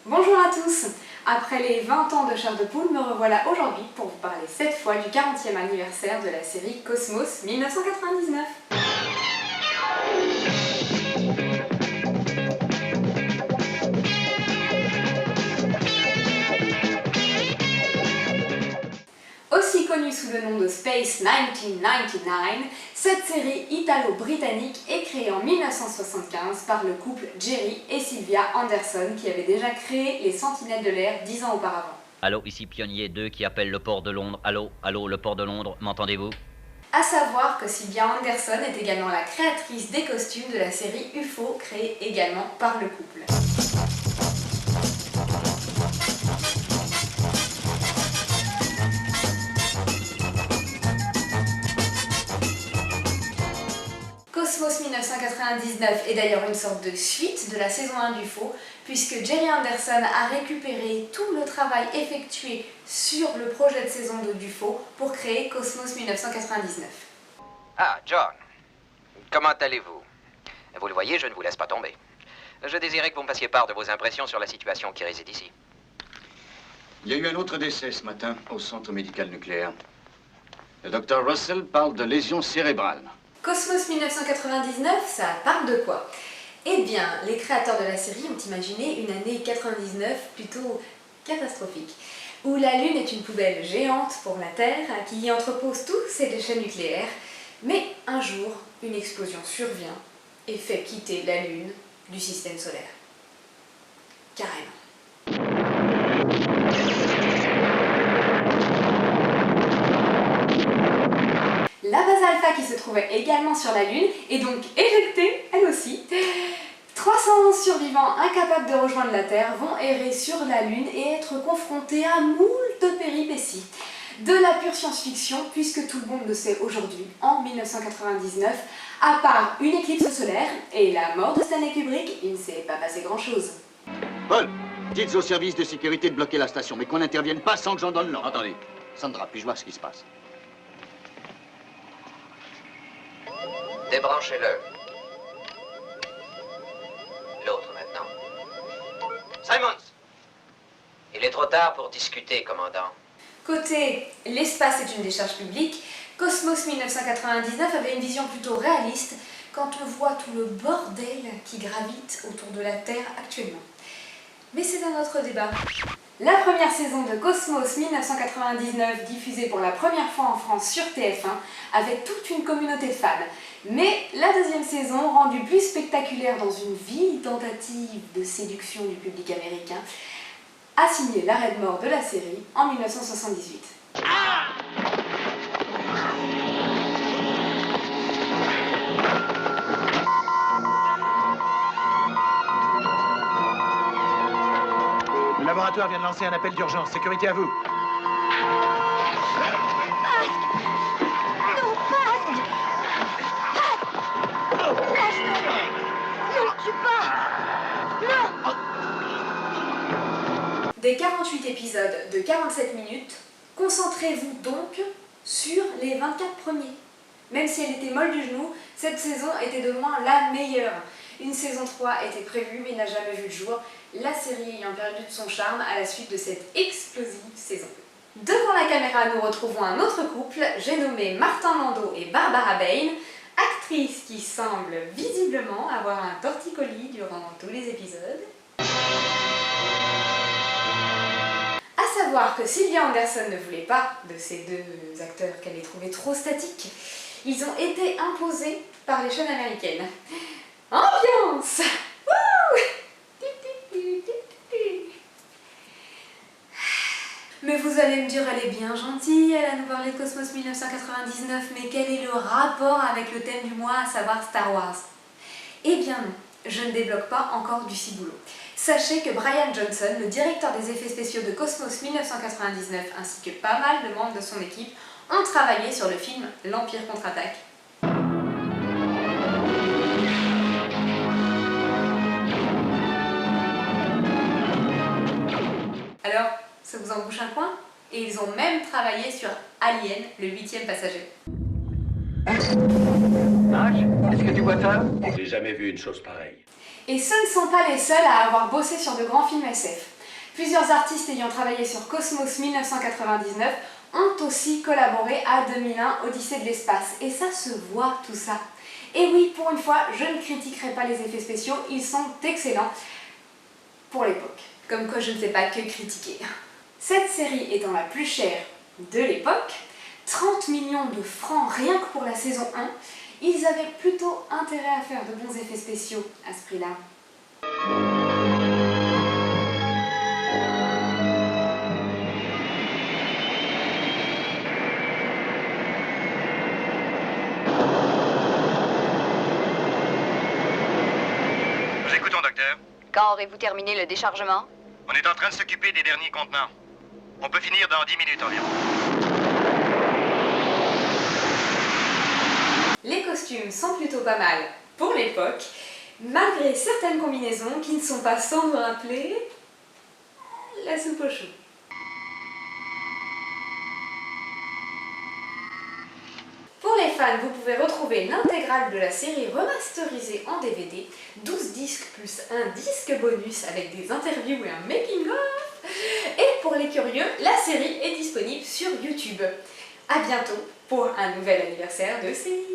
Bonjour à tous. Après les 20 ans de Chair de Poule, me revoilà aujourd'hui pour vous parler cette fois du 40e anniversaire de la série Cosmos 1999. Aussi connue sous le nom de Space 1999, cette série italo-britannique est créée en 1975 par le couple Jerry et Sylvia Anderson qui avaient déjà créé les Sentinelles de l'air 10 ans auparavant. Allô, ici Pionnier 2 qui appelle le port de Londres. Allô, allô, le port de Londres, m'entendez-vous? A savoir que Sylvia Anderson est également la créatrice des costumes de la série UFO, créée également par le couple. Cosmos 1999 est d'ailleurs une sorte de suite de la saison 1 d'UFO, puisque Jerry Anderson a récupéré tout le travail effectué sur le projet de saison 2 d'UFO pour créer Cosmos 1999. Ah, John. Comment allez-vous? Vous le voyez, je ne vous laisse pas tomber. Je désirais que vous me fassiez part de vos impressions sur la situation qui réside ici. Il y a eu un autre décès ce matin au centre médical nucléaire. Le docteur Russell parle de lésion cérébrale. Cosmos 1999, ça parle de quoi? Eh bien, les créateurs de la série ont imaginé une année 99 plutôt catastrophique, où la Lune est une poubelle géante pour la Terre qui y entrepose tous ses déchets nucléaires, mais un jour, une explosion survient et fait quitter la Lune du système solaire. Carrément. La base alpha qui se trouvait également sur la Lune est donc éjectée, elle aussi. 311 survivants incapables de rejoindre la Terre vont errer sur la Lune et être confrontés à moult péripéties. De la pure science-fiction, puisque tout le monde le sait aujourd'hui, en 1999, à part une éclipse solaire et la mort de Stanley Kubrick, il ne s'est pas passé grand-chose. Paul, dites au service de sécurité de bloquer la station, mais qu'on n'intervienne pas sans que j'en donne l'ordre. Attendez. Sandra, puis-je voir ce qui se passe? Débranchez-le. L'autre maintenant. Simons! Il est trop tard pour discuter, commandant. Côté l'espace est une décharge publique, Cosmos 1999 avait une vision plutôt réaliste quand on voit tout le bordel qui gravite autour de la Terre actuellement. Mais c'est un autre débat. La première saison de Cosmos 1999, diffusée pour la première fois en France sur TF1, avait toute une communauté de fans. Mais la deuxième saison, rendue plus spectaculaire dans une vile tentative de séduction du public américain, a signé l'arrêt de mort de la série en 1978. Le laboratoire vient de lancer un appel d'urgence. Sécurité à vous. Non, Paz! Lâche-le! Ne le tue pas! Non! Des 48 épisodes de 47 minutes, concentrez-vous donc sur les 24 premiers. Même si elle était molle du genou, cette saison était de loin la meilleure. Une saison 3 était prévue mais n'a jamais vu le jour, la série ayant perdu de son charme à la suite de cette explosive saison. Devant la caméra, nous retrouvons un autre couple, j'ai nommé Martin Landau et Barbara Bain, actrices qui semblent visiblement avoir un torticolis durant tous les épisodes. À savoir que Sylvia Anderson ne voulait pas de ces deux acteurs qu'elle les trouvait trop statiques. Ils ont été imposés par les chaînes américaines. Ambiance! Mais vous allez me dire, elle est bien gentille, elle a nous parlé de Cosmos 1999, mais quel est le rapport avec le thème du mois, à savoir Star Wars? Eh bien non, je ne débloque pas encore du ciboulot. Sachez que Brian Johnson, le directeur des effets spéciaux de Cosmos 1999, ainsi que pas mal de membres de son équipe, ont travaillé sur le film L'Empire contre-attaque. Alors, ça vous en bouche un coin? Et ils ont même travaillé sur Alien, le 8e passager. Mac, est-ce que tu vois ça? J'ai jamais vu une chose pareille. Et ce ne sont pas les seuls à avoir bossé sur de grands films SF. Plusieurs artistes ayant travaillé sur Cosmos 1999 ont aussi collaboré à 2001 Odyssée de l'espace. Et ça se voit tout ça. Et oui, pour une fois, je ne critiquerai pas les effets spéciaux, ils sont excellents pour l'époque. Comme quoi je ne fais pas que critiquer. Cette série étant la plus chère de l'époque, 30 millions de francs rien que pour la saison 1, ils avaient plutôt intérêt à faire de bons effets spéciaux à ce prix-là. Nous écoutons, docteur. Quand aurez-vous terminé le déchargement? On est en train de s'occuper des derniers contenants. On peut finir dans 10 minutes environ. Les costumes sont plutôt pas mal pour l'époque, malgré certaines combinaisons qui ne sont pas sans me rappeler la soupe aux choux. Pour les fans, vous pouvez retrouver l'intégrale de la série remasterisée en DVD, 12 disques plus un disque bonus avec des interviews et un making-of. Et pour les curieux, la série est disponible sur YouTube. A bientôt pour un nouvel anniversaire de série.